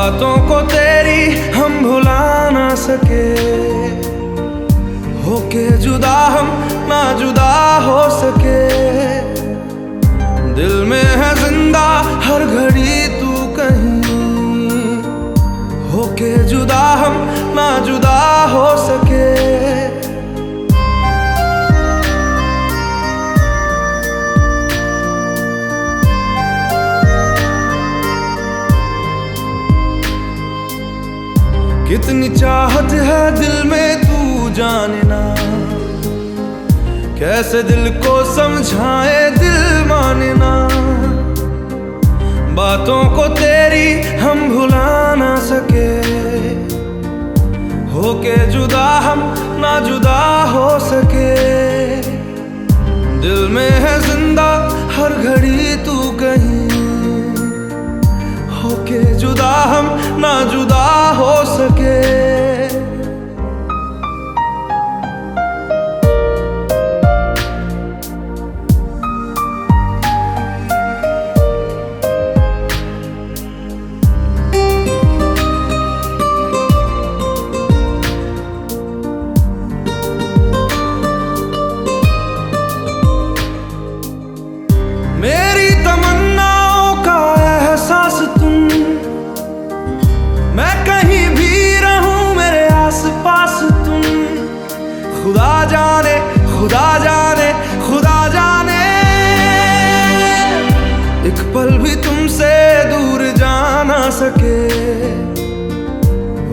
बातों को तेरी हम भुला ना सके, होके जुदा हम ना जुदा हो सके। दिल में है जिंदा हर घड़ी तू कहीं, होके जुदा हम ना जुदा हो सके। कितनी चाहत है दिल में तू जाने ना, कैसे दिल को समझाए दिल माने ना। बातों को तेरी हम भुला ना सके, होके जुदा हम ना जुदा हो सके। दिल में है जिंदा हर घड़ी तू कहीं, होके जुदा हम ना जुदा हो सके। मेरी तमन्नाओं का एहसास तुम, मैं कहीं भी रहूं मेरे आसपास तुम। खुदा जाने खुदा जाने खुदा जाने, एक पल भी तुमसे दूर जा ना सके,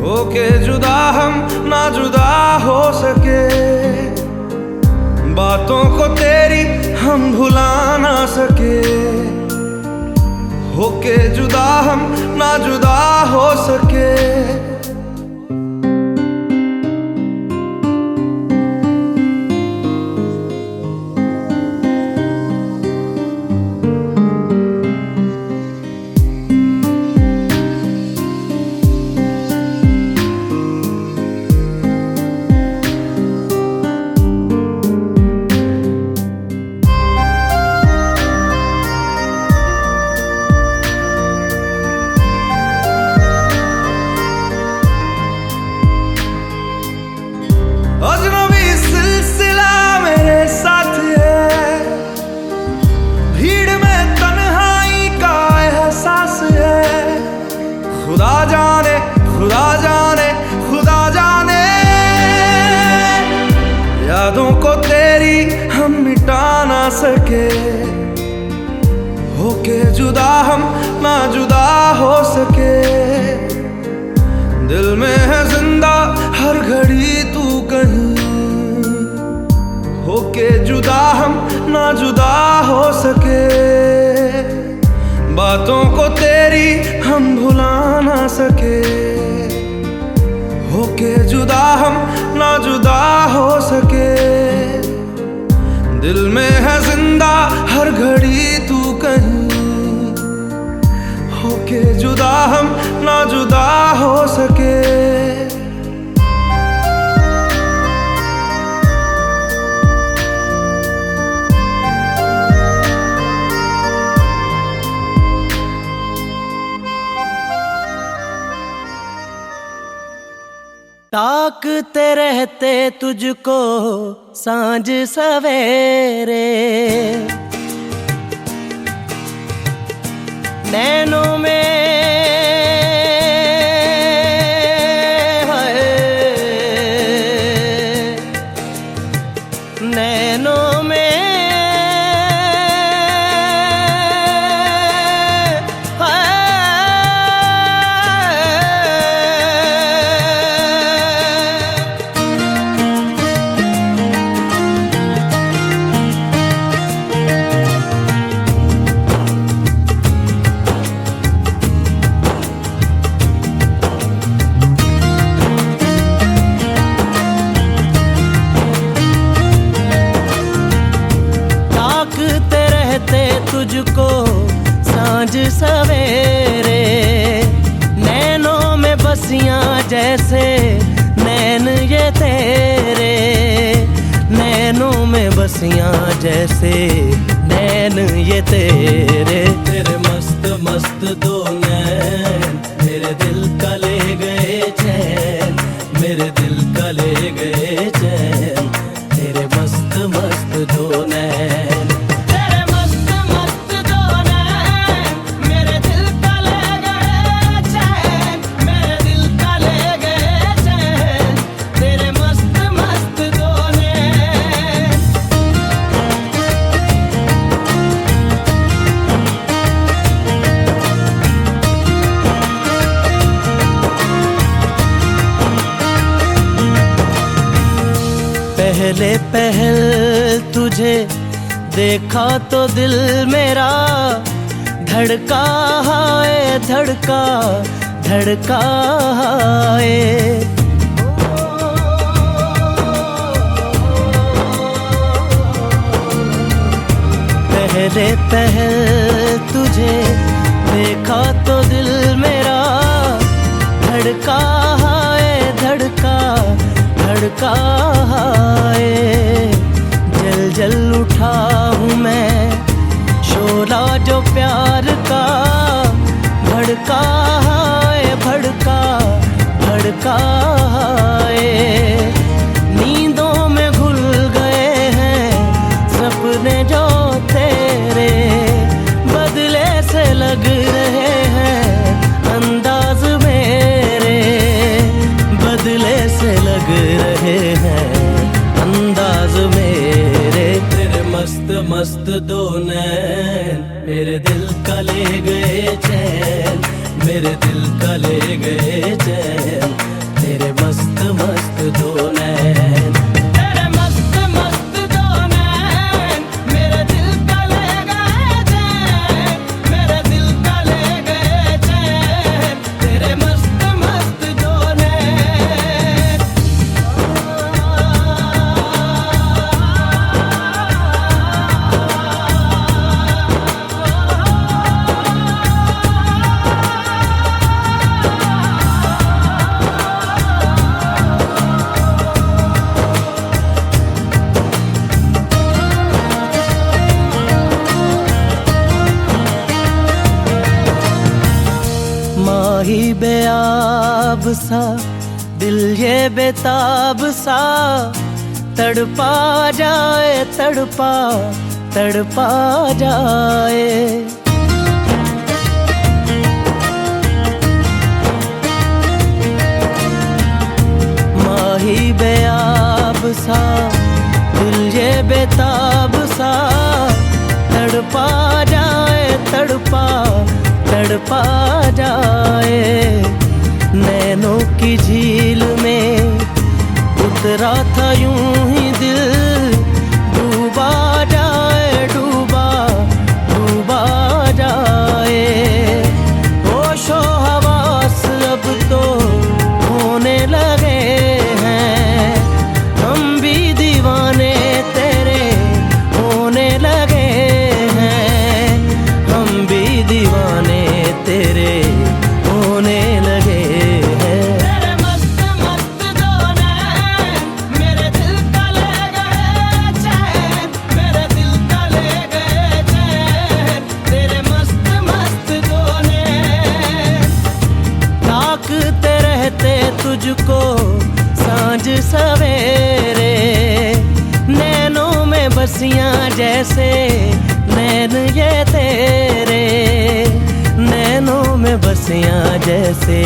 होके जुदा हम ना जुदा हो सके। बातों को तेरी हम भुला ना सके, होके जुदा हम ना जुदा हो सके। अजनबी सिलसिला मेरे साथ है, भीड़ में तन्हाई का एहसास है। खुदा जाने खुदा जाने खुदा जाने, यादों को तेरी हम मिटा ना सके, होके जुदा हम ना जुदा हो सके। दिल में है जिंदा हर घड़ी तू कहीं, होके जुदा हम ना जुदा हो सके। बातों को तेरी हम भुला ना सके, होके जुदा हम ना जुदा हो सके। दिल में है जिंदा हर घड़ी तू कहीं, होके जुदा हम ना जुदा हो सके। ताकते रहते तुझको सांझ सवेरे, नैनों में है, नैनों में तुझको सांझ सवेरे, नैनों में बसियां जैसे नैन ये तेरे, नैनों में बसियां जैसे नैन ये तेरे। तेरे मस्त मस्त दो नैन, तेरे दिल पहले पहल तुझे देखा तो दिल मेरा धड़का है, धड़का धड़का है। पहले पहल तुझे देखा तो दिल मेरा धड़का है, धड़का धड़का है। जल जल उठा हूँ मैं शोला जो प्यार का, भड़का है, भड़का भड़का है। नींदों में घुल गए हैं सपने जो तेरे, बदले से लग रहे हैं अंदाज मेरे, बदले से लग रहे हैं अंदाज मेरे। तेरे मस्त मस्त दो नैन मेरे दिल का ले गए चैन, मेरे दिल का ले गए चैन। तेरे मस्त मस्त दो नैन, तेरे मस्त मस्त दो नैन मेरे दिल का ले गए चैन, मेरे दिल का ले गए चैन। तेरे मस्त मस्त दो नैन। माही बेआब सा दिल ये बेताब सा, तड़पा जाए, तड़पा तड़पा जाए। माही बेआब सा दिल ये बेताब सा, तड़पा जाए, तड़पा तड़पा जाए। नैनों की झील में उतरा था यूं ही दिल, डूबा जाए, डूबा डूबा जाए। होशो हवास अब तो होने लगे हैं, हम भी दीवाने तेरे होने लगे हैं, हम भी दीवाने तेरे होने लगे हैं। तेरे मस्त मस्त दो नैन मेरे दिल का ले गए चैन, मेरे दिल का ले गए चैन। तेरे मस्त मस्त दो नैन। ताकते रहते तुझको सांझ सवेरे, नैनों में बसियां जैसे नैन ये तेरे, नैनों में बसियां जैसे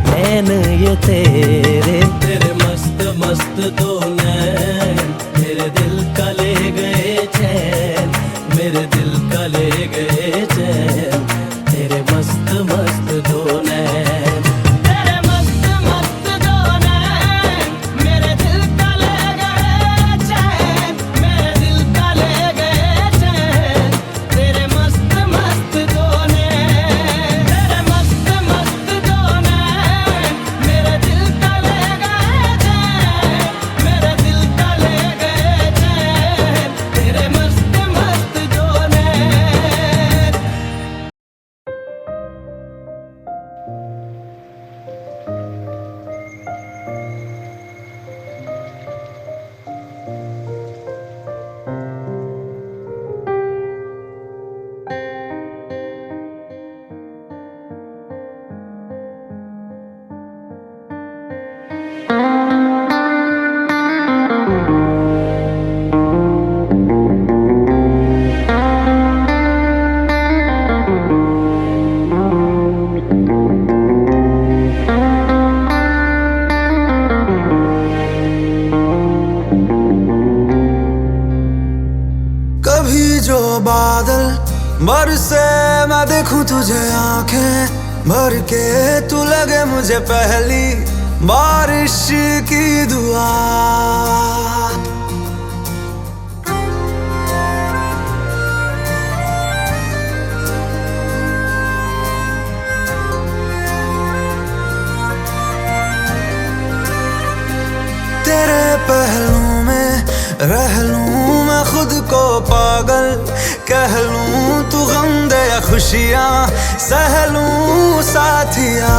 नैन ये तेरे। तेरे मस्त मस्त दो नैन मेरे दिल का ले गए चैन, मेरे दिल का ले गए चैन। तेरे मस्त मस्त दो नैन, तेरे मस्त मस्त दो नैन मेरे दिल का ले गए चैन, मेरे दिल का ले गए चैन। तेरे मस्त मस्त दो नैन, तेरे मस्त मस्त दो नैन मेरे दिल का ले गए चैन, मेरे दिल का ले गए चैन। तेरे मस्त मस्त दो नैन। बरसे मैं देखूं तुझे आंखें भर के, तू लगे मुझे पहली बारिश की दुआ। रह लूं मैं खुद को पागल, कह लूं तू गम दे या खुशियां सह लूं साथिया।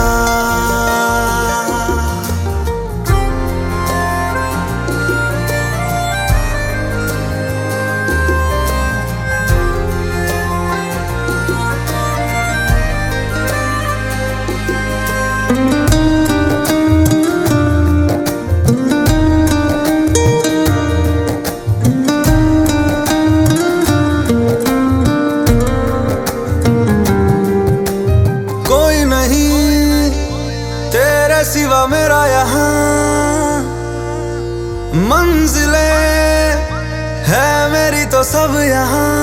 कोई नहीं तेरे सिवा मेरा यहाँ, मंजिलें है मेरी तो सब यहाँ।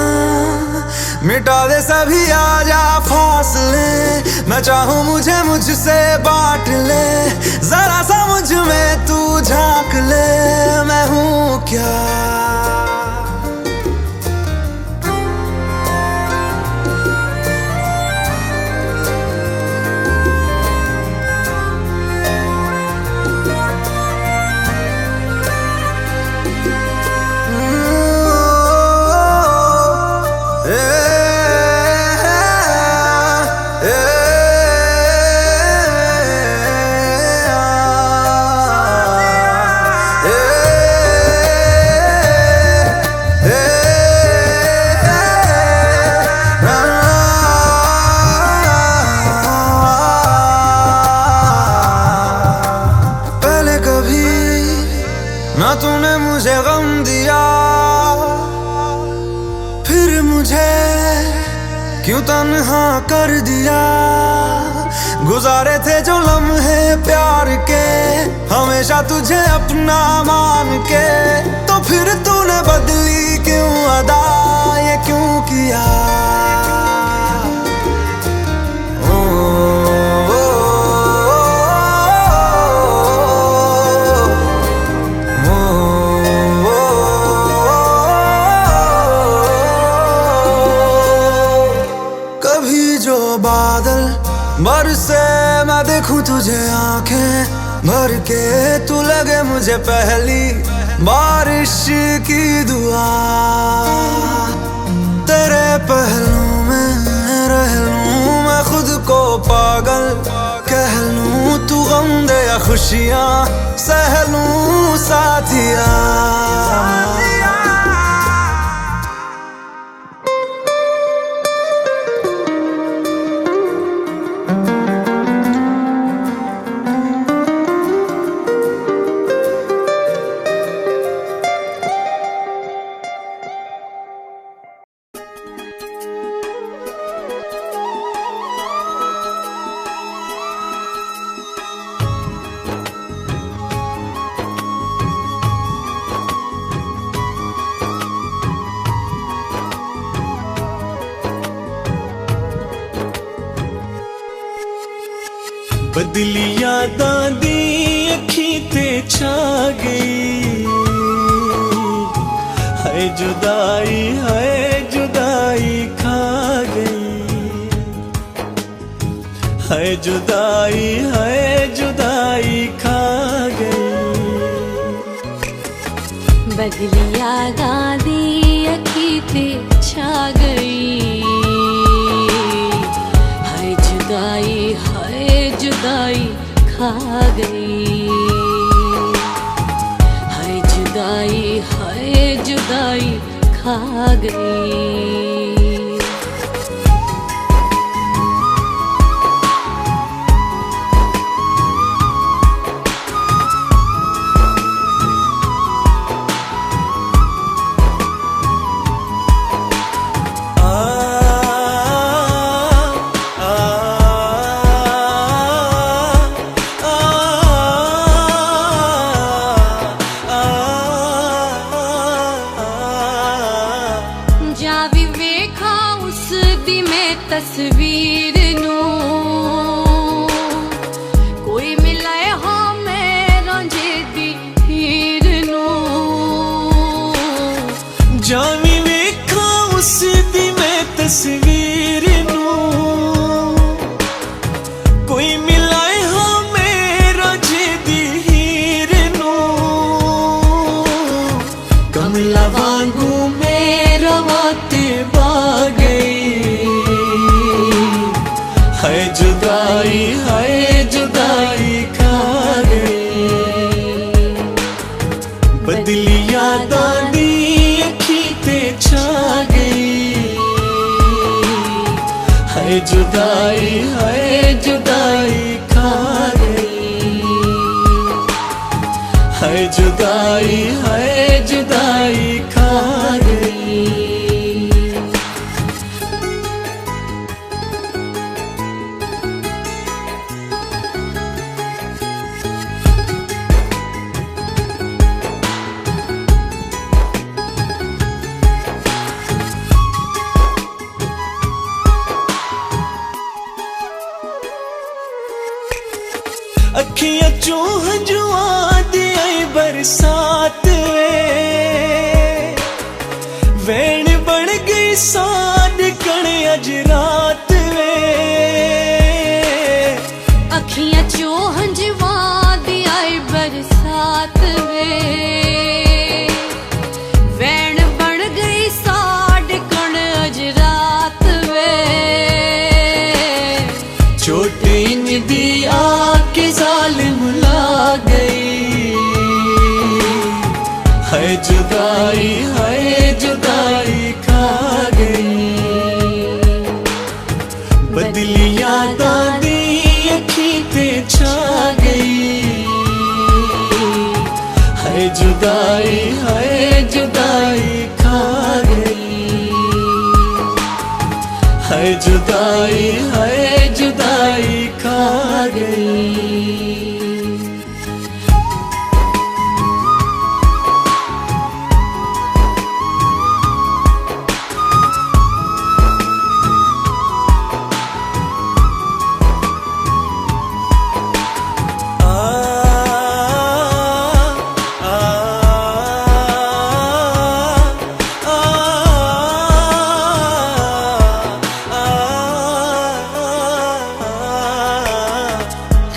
मिटा दे सभी आजा फासले, मैं चाहूँ मुझे मुझसे बांट ले। जरा सा मुझ में तू झांक ले, मैं हूँ क्या। ना तूने मुझे गम दिया, फिर मुझे क्यों तन्हा कर दिया। गुजारे थे जो लम्हे प्यार के, हमेशा तुझे अपना मान के, तो फिर तूने बदली क्यों अदा, ये क्यों किया। जो बादल बरसे मैं देखूं तुझे आंखें भर के, तू लगे मुझे पहली बारिश की दुआ। तेरे पहलू में रह लूं मैं खुद को पागल, कह लूं तू गम दे या खुशियां सह लूं साथिया। बदली यादां दी अखीं ते छा गई, हाय जुदाई खा गई। हाय जुदाई खा गई। बदली यादां दी अखीं ते छा गई, हाय जुदाई खा गई। हाय जुदाई खा गई। Já viveu जुदाई है जुदाई खा गई, है जुदाई है जुदाई खा गई। अखियां चों हंजुआं दी आई बरसात वैन बन गई साड कण अज रात वे। अखियां चो हंजवा दी आई बरसात वे, वैन बन गई साड कण अज रात वे। छोटी दी आके जालिम ला गई, है जुदाई खा गई। बदली यादां दी अखीं ते छा गई, है जुदाई खा गई, है जुदाई खा गई।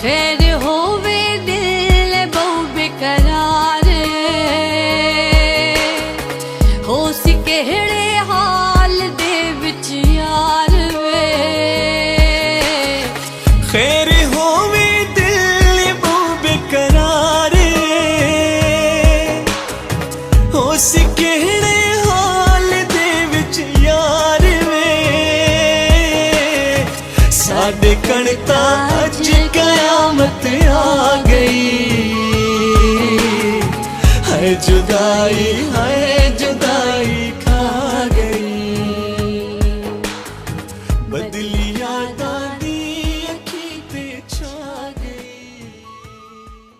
खैर होवे दिल बहु बेकरार, हो सी केड़े हाल दे विच यार वे। खैर होवे दिल बहु बेकरार, हो सी केड़े हाल दे विच यार वे। साडे कणता अज कयामत आ गई, है जुदाई